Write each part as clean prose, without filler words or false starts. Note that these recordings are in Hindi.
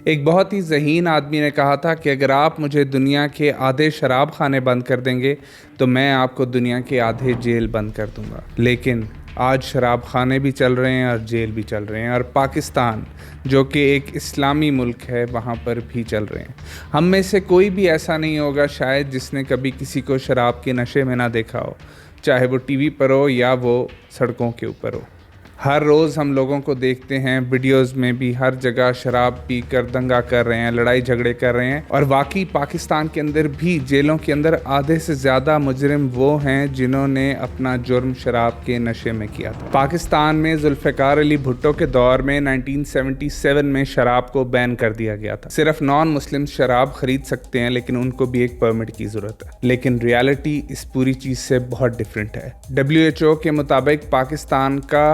एक बहुत ही ज़हीन आदमी ने कहा था कि अगर आप मुझे दुनिया के आधे शराब खाने बंद कर देंगे तो मैं आपको दुनिया के आधे जेल बंद कर दूंगा। लेकिन आज शराब खाने भी चल रहे हैं और जेल भी चल रहे हैं, और पाकिस्तान जो कि एक इस्लामी मुल्क है वहाँ पर भी चल रहे हैं। हम में से कोई भी ऐसा नहीं होगा शायद जिसने कभी किसी को शराब के नशे में ना देखा हो, चाहे वो टीवी पर हो या वो सड़कों के ऊपर हो। हर रोज़ हम लोगों को देखते हैं वीडियोस में भी, हर जगह शराब पी कर दंगा कर रहे हैं, लड़ाई झगड़े कर रहे हैं। और वाकई पाकिस्तान के अंदर भी जेलों के अंदर आधे से ज़्यादा मुजरिम वो हैं जिन्होंने अपना जुर्म शराब के नशे में किया था। पाकिस्तान में जुल्फ़िकार अली भुट्टो के दौर में 1977 में शराब को बैन कर दिया गया था। सिर्फ नॉन मुस्लिम शराब खरीद सकते हैं, लेकिन उनको भी एक परमिट की ज़रूरत है। लेकिन रियलिटी इस पूरी चीज़ से बहुत डिफरेंट है। WHO के मुताबिक पाकिस्तान का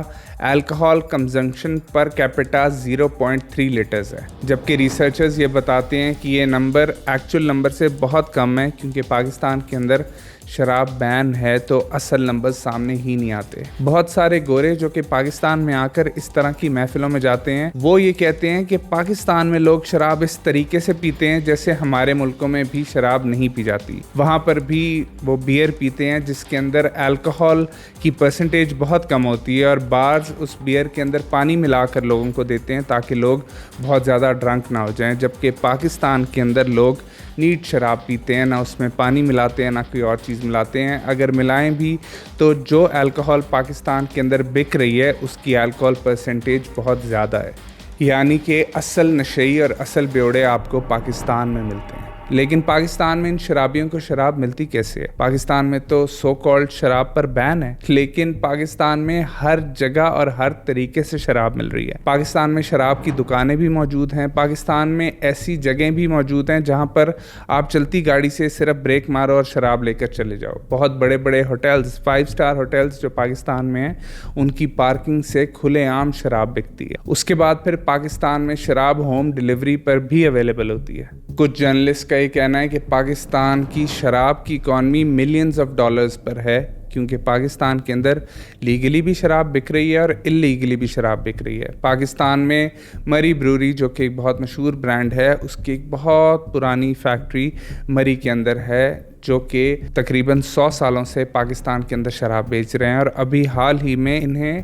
alcohol consumption per capita 0.3 litres है, जबकि रिसर्चर्स ये बताते हैं कि ये नंबर एक्चुअल नंबर से बहुत कम है, क्योंकि पाकिस्तान के अंदर शराब बैन है तो असल नंबर सामने ही नहीं आते। बहुत सारे गोरे जो कि पाकिस्तान में आकर इस तरह की महफिलों में जाते हैं, वो ये कहते हैं कि पाकिस्तान में लोग शराब इस तरीके से पीते हैं जैसे हमारे मुल्कों में भी शराब नहीं पी जाती। वहाँ पर भी वो बियर पीते हैं जिसके अंदर अल्कोहल की परसेंटेज बहुत कम होती है, और बार्स उस बियर के अंदर पानी मिलाकर लोगों को देते हैं ताकि लोग बहुत ज़्यादा ड्रंक ना हो जाएं। जबकि पाकिस्तान के अंदर लोग नीट शराब पीते हैं, ना उसमें पानी मिलाते हैं ना कोई और चीज़ मिलाते हैं। अगर मिलाएं भी तो जो अल्कोहल पाकिस्तान के अंदर बिक रही है उसकी अल्कोहल परसेंटेज बहुत ज़्यादा है। यानी कि असल नशेई और असल बेवड़े आपको पाकिस्तान में मिलते हैं। लेकिन पाकिस्तान में इन शराबियों को शराब मिलती कैसे है? पाकिस्तान में तो सो कॉल्ड शराब पर बैन है, लेकिन पाकिस्तान में हर जगह और हर तरीके से शराब मिल रही है। पाकिस्तान में शराब की दुकानें भी मौजूद हैं। पाकिस्तान में ऐसी जगह भी मौजूद हैं जहां पर आप चलती गाड़ी से सिर्फ ब्रेक मारो और शराब लेकर चले जाओ। बहुत बड़े बड़े होटल्स, 5 स्टार होटल्स जो पाकिस्तान में हैं, उनकी पार्किंग से खुलेआम शराब बिकती है। उसके बाद फिर पाकिस्तान में शराब होम डिलीवरी पर भी अवेलेबल होती है। कुछ जर्नलिस्ट का ये कहना है कि पाकिस्तान की शराब की इकॉनमी मिलियंस ऑफ डॉलर्स पर है, क्योंकि पाकिस्तान के अंदर लीगली भी शराब बिक रही है और इल्लीगली भी शराब बिक रही है। पाकिस्तान में मरी ब्रूरी जो कि एक बहुत मशहूर ब्रांड है, उसकी एक बहुत पुरानी फैक्ट्री मरी के अंदर है जो कि तकरीबन 100 सालों से पाकिस्तान के अंदर शराब बेच रहे हैं, और अभी हाल ही में इन्हें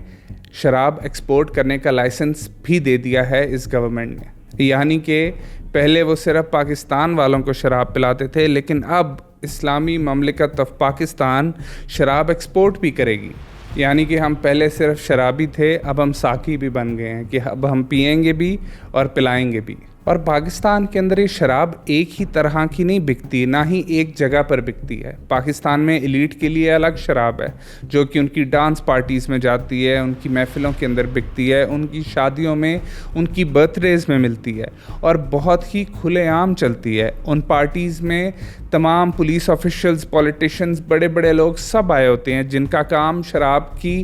शराब एक्सपोर्ट करने का लाइसेंस भी दे दिया है इस गवर्नमेंट ने। यानी कि पहले वो सिर्फ पाकिस्तान वालों को शराब पिलाते थे, लेकिन अब इस्लामी ममलिकत ऑफ पाकिस्तान शराब एक्सपोर्ट भी करेगी। यानी कि हम पहले सिर्फ शराबी थे, अब हम साकी भी बन गए हैं कि अब हम पिएंगे भी और पिलाएंगे भी। और पाकिस्तान के अंदर ये शराब एक ही तरह की नहीं बिकती, ना ही एक जगह पर बिकती है। पाकिस्तान में एलीट के लिए अलग शराब है जो कि उनकी डांस पार्टीज़ में जाती है, उनकी महफिलों के अंदर बिकती है, उनकी शादियों में, उनकी बर्थडेज़ में मिलती है और बहुत ही खुलेआम चलती है। उन पार्टीज़ में तमाम पुलिस ऑफिशियल्स, पॉलिटिशियंस, बड़े बड़े लोग सब आए होते हैं जिनका काम शराब की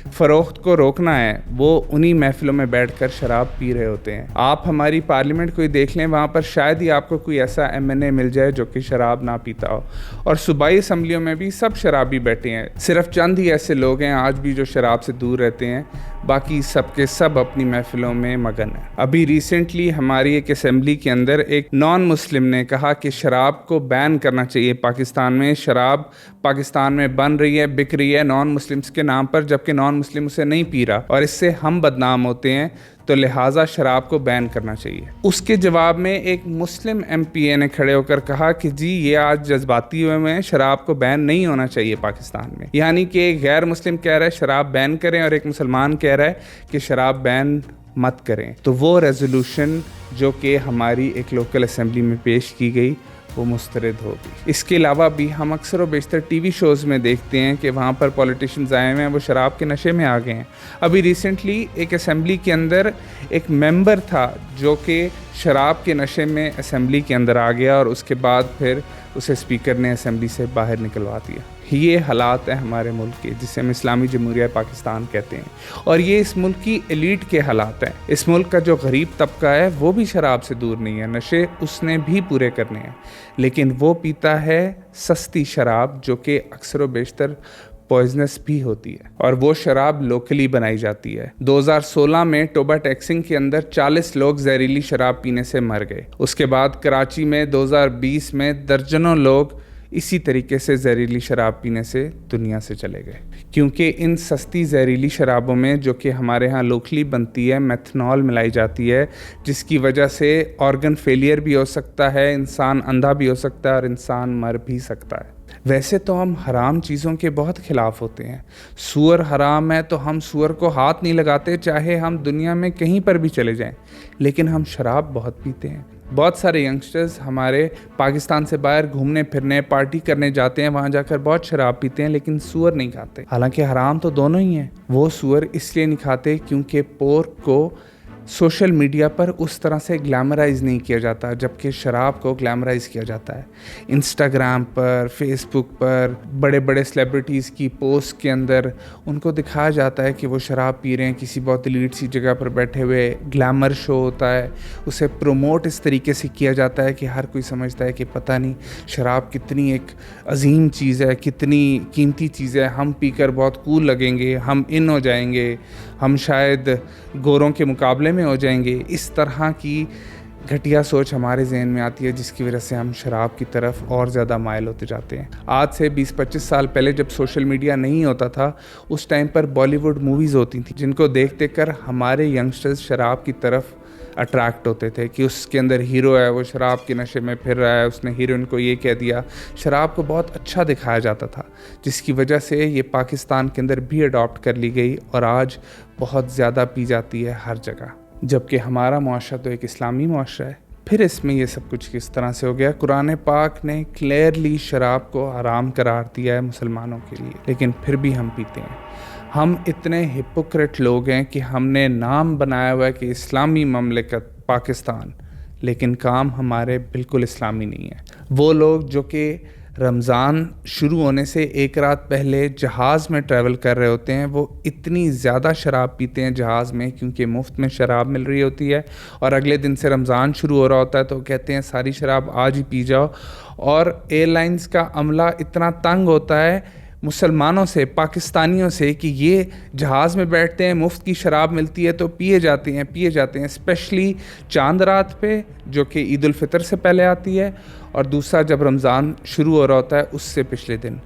फ़रोख्त को रोकना है। वो उन्हीं महफिलों में बैठकर शराब पी रहे होते हैं। आप हमारी पार्लियामेंट कोई देख लें, वहाँ पर शायद ही आपको कोई ऐसा MNA मिल जाए जो कि शराब ना पीता हो, और सूबाई असम्बलियों में भी सब शराबी बैठे हैं। सिर्फ चंद ही ऐसे लोग हैं आज भी जो शराब से दूर रहते हैं, बाकी सब के सब अपनी महफिलों में मगन है। अभी रिसेंटली हमारी एक असेंबली के अंदर एक नॉन मुस्लिम ने कहा कि शराब को बैन करना चाहिए पाकिस्तान में। शराब पाकिस्तान में बन रही है, बिक रही है नॉन मुस्लिम्स के नाम पर, जबकि नॉन मुस्लिम उसे नहीं पी रहा और इससे हम बदनाम होते हैं, तो लिहाजा शराब को बैन करना चाहिए। उसके जवाब में एक मुस्लिम MPA ने खड़े होकर कहा कि जी ये आज जज्बाती हुए में शराब को बैन नहीं होना चाहिए पाकिस्तान में। यानी कि एक गैर मुस्लिम कह रहा है शराब बैन करें और एक मुसलमान कह रहा है कि शराब बैन मत करें। तो वो रेजोल्यूशन जो कि हमारी एक लोकल असेंबली में पेश की गई वो मुस्तरद होगी। इसके अलावा भी हम अक्सर व बेशतर TV शोज़ में देखते हैं कि वहाँ पर पॉलिटिशियंस आए हुए हैं, वो शराब के नशे में आ गए हैं। अभी रिसेंटली एक असेंबली के अंदर एक मेंबर था जो कि शराब के नशे में असेंबली के अंदर आ गया और उसके बाद फिर उसे स्पीकर ने असेंबली से बाहर निकलवा दिया। ये हालात हैं हमारे मुल्क के, जिसे हम इस्लामी जमहूरिया पाकिस्तान कहते हैं, और ये इस मुल्क की एलीट के हालात हैं। इस मुल्क का जो गरीब तबका है वो भी शराब से दूर नहीं है, नशे उसने भी पूरे करने हैं, लेकिन वो पीता है सस्ती शराब जो कि अक्सर व बेशतर पॉइजनस भी होती है और वो शराब लोकली बनाई जाती है। 2016 में टोबा टैक्सिंग के अंदर 40 लोग जहरीली शराब पीने से मर गए। उसके बाद कराची में 2020 में दर्जनों लोग इसी तरीके से जहरीली शराब पीने से दुनिया से चले गए, क्योंकि इन सस्ती जहरीली शराबों में, जो कि हमारे यहाँ लोकली बनती है, मेथनॉल मिलाई जाती है, जिसकी वजह से ऑर्गन फेलियर भी हो सकता है, इंसान अंधा भी हो सकता है और इंसान मर भी सकता है। वैसे तो हम हराम चीज़ों के बहुत खिलाफ होते हैं। सूअर हराम है तो हम सूअर को हाथ नहीं लगाते, चाहे हम दुनिया में कहीं पर भी चले जाएं, लेकिन हम शराब बहुत पीते हैं। बहुत सारे यंगस्टर्स हमारे पाकिस्तान से बाहर घूमने फिरने पार्टी करने जाते हैं, वहाँ जाकर बहुत शराब पीते हैं, लेकिन सूअर नहीं खाते। हालांकि हराम तो दोनों ही हैं। वो सूअर इसलिए नहीं खाते क्योंकि पोर्क को सोशल मीडिया पर उस तरह से ग्लैमराइज नहीं किया जाता, जबकि शराब को ग्लैमराइज किया जाता है। इंस्टाग्राम पर, फेसबुक पर बड़े बड़े सेलिब्रिटीज़ की पोस्ट के अंदर उनको दिखाया जाता है कि वो शराब पी रहे हैं, किसी बहुत एलीट सी जगह पर बैठे हुए। ग्लैमर शो होता है, उसे प्रमोट इस तरीके से किया जाता है कि हर कोई समझता है कि पता नहीं शराब कितनी एक अजीम चीज़ है, कितनी कीमती चीज़ है, हम पीकर बहुत कूल लगेंगे, हम इन हो जाएंगे, हम शायद गोरों के मुकाबले में हो जाएंगे। इस तरह की घटिया सोच हमारे जहन में आती है, जिसकी वजह से हम शराब की तरफ और ज़्यादा माइल होते जाते हैं। आज से 20-25 साल पहले जब सोशल मीडिया नहीं होता था, उस टाइम पर बॉलीवुड मूवीज़ होती थी, जिनको देख देख कर हमारे यंगस्टर्स शराब की तरफ अट्रैक्ट होते थे कि उसके अंदर हीरो है, वो शराब के नशे में फिर रहा है, उसने हीरोइन को ये कह दिया। शराब को बहुत अच्छा दिखाया जाता था, जिसकी वजह से ये पाकिस्तान के अंदर भी अडॉप्ट कर ली गई और आज बहुत ज़्यादा पी जाती है हर जगह। जबकि हमारा मुआशरा तो एक इस्लामी मुआशरा है, फिर इसमें ये सब कुछ किस तरह से हो गया? कुरान पाक ने क्लियरली शराब को हराम करार दिया है मुसलमानों के लिए, लेकिन फिर भी हम पीते हैं। हम इतने हिपोक्रेट लोग हैं कि हमने नाम बनाया हुआ है कि इस्लामी ममलिकत पाकिस्तान, लेकिन काम हमारे बिल्कुल इस्लामी नहीं है। वो लोग जो कि रमज़ान शुरू होने से एक रात पहले जहाज़ में ट्रैवल कर रहे होते हैं, वो इतनी ज़्यादा शराब पीते हैं जहाज़ में, क्योंकि मुफ्त में शराब मिल रही होती है, और अगले दिन से रमज़ान शुरू हो रहा होता है तो कहते हैं सारी शराब आज ही पी जाओ। और एयरलाइंस का अमला इतना तंग होता है मुसलमानों से, पाकिस्तानियों से, कि ये जहाज़ में बैठते हैं, मुफ्त की शराब मिलती है तो पिए जाते हैं, स्पेशली चांद रात पे, जो कि ईद उल फितर से पहले आती है, और दूसरा जब रमज़ान शुरू हो रहा होता है उससे पिछले दिन।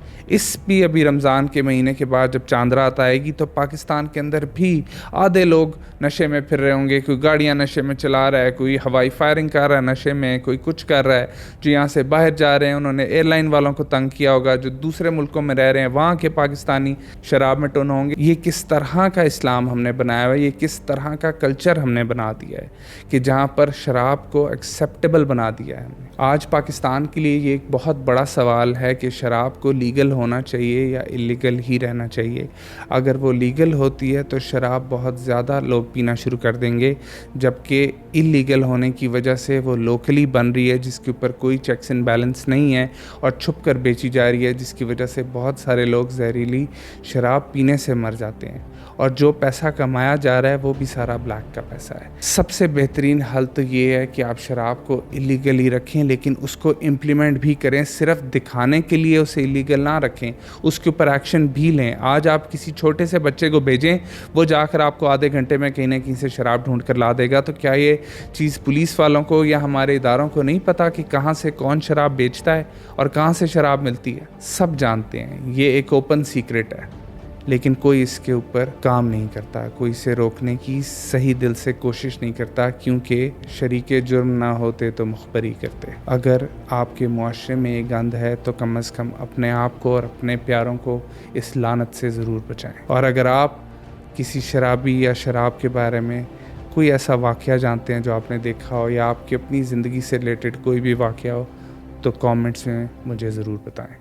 भी अभी रमज़ान के महीने के बाद जब चांद रात आएगी तो पाकिस्तान के अंदर भी आधे लोग नशे में फिर रहे होंगे। कोई गाड़ियाँ नशे में चला रहा है, कोई हवाई फायरिंग कर रहा है नशे में, कोई कुछ कर रहा है। जो यहाँ से बाहर जा रहे हैं उन्होंने एयरलाइन वालों को तंग किया होगा, जो दूसरे मुल्कों में रह रहे हैं वहाँ के पाकिस्तानी शराब में टोन होंगे। ये किस तरह का इस्लाम हमने बनाया हुआ है, ये किस तरह का कल्चर हमने बना दिया है कि जहाँ पर शराब को एक्सेप्टेबल बना दिया है हमने। आज पाकिस्तान के लिए ये एक बहुत बड़ा सवाल है कि शराब को लीगल होना चाहिए या इलीगल ही रहना चाहिए। अगर वो लीगल होती है तो शराब बहुत ज़्यादा लोग पीना शुरू कर देंगे, जबकि इलीगल होने की वजह से वो लोकली बन रही है, जिसके ऊपर कोई चेक्स एंड बैलेंस नहीं है और छुप कर बेची जा रही है, जिसकी वजह से बहुत सारे लोग जहरीली शराब पीने से मर जाते हैं। और जो पैसा कमाया जा रहा है वो भी सारा ब्लैक का पैसा है। सबसे बेहतरीन हल तो ये है कि आप शराब को इलीगली रखें, लेकिन उसको इम्प्लीमेंट भी करें। सिर्फ दिखाने के लिए उसे इलीगल ना रखें, उसके ऊपर एक्शन भी लें। आज आप किसी छोटे से बच्चे को भेजें, वो जाकर आपको आधे घंटे में कहीं ना कहीं से शराब ढूंढ कर ला देगा। तो क्या ये चीज़ पुलिस वालों को या हमारे इदारों को नहीं पता कि कहाँ से कौन शराब बेचता है और कहाँ से शराब मिलती है? सब जानते हैं, ये एक ओपन सीक्रेट है, लेकिन कोई इसके ऊपर काम नहीं करता, कोई इसे रोकने की सही दिल से कोशिश नहीं करता, क्योंकि शरीके जुर्म ना होते तो मुखबरी करते। अगर आपके मुआशरे में ये गंद है तो कम से कम अपने आप को और अपने प्यारों को इस लानत से ज़रूर बचाएं। और अगर आप किसी शराबी या शराब के बारे में कोई ऐसा वाक़या जानते हैं जो आपने देखा हो, या आपकी अपनी ज़िंदगी से रिलेटेड कोई भी वाक़या हो, तो कमेंट्स में मुझे ज़रूर बताएं।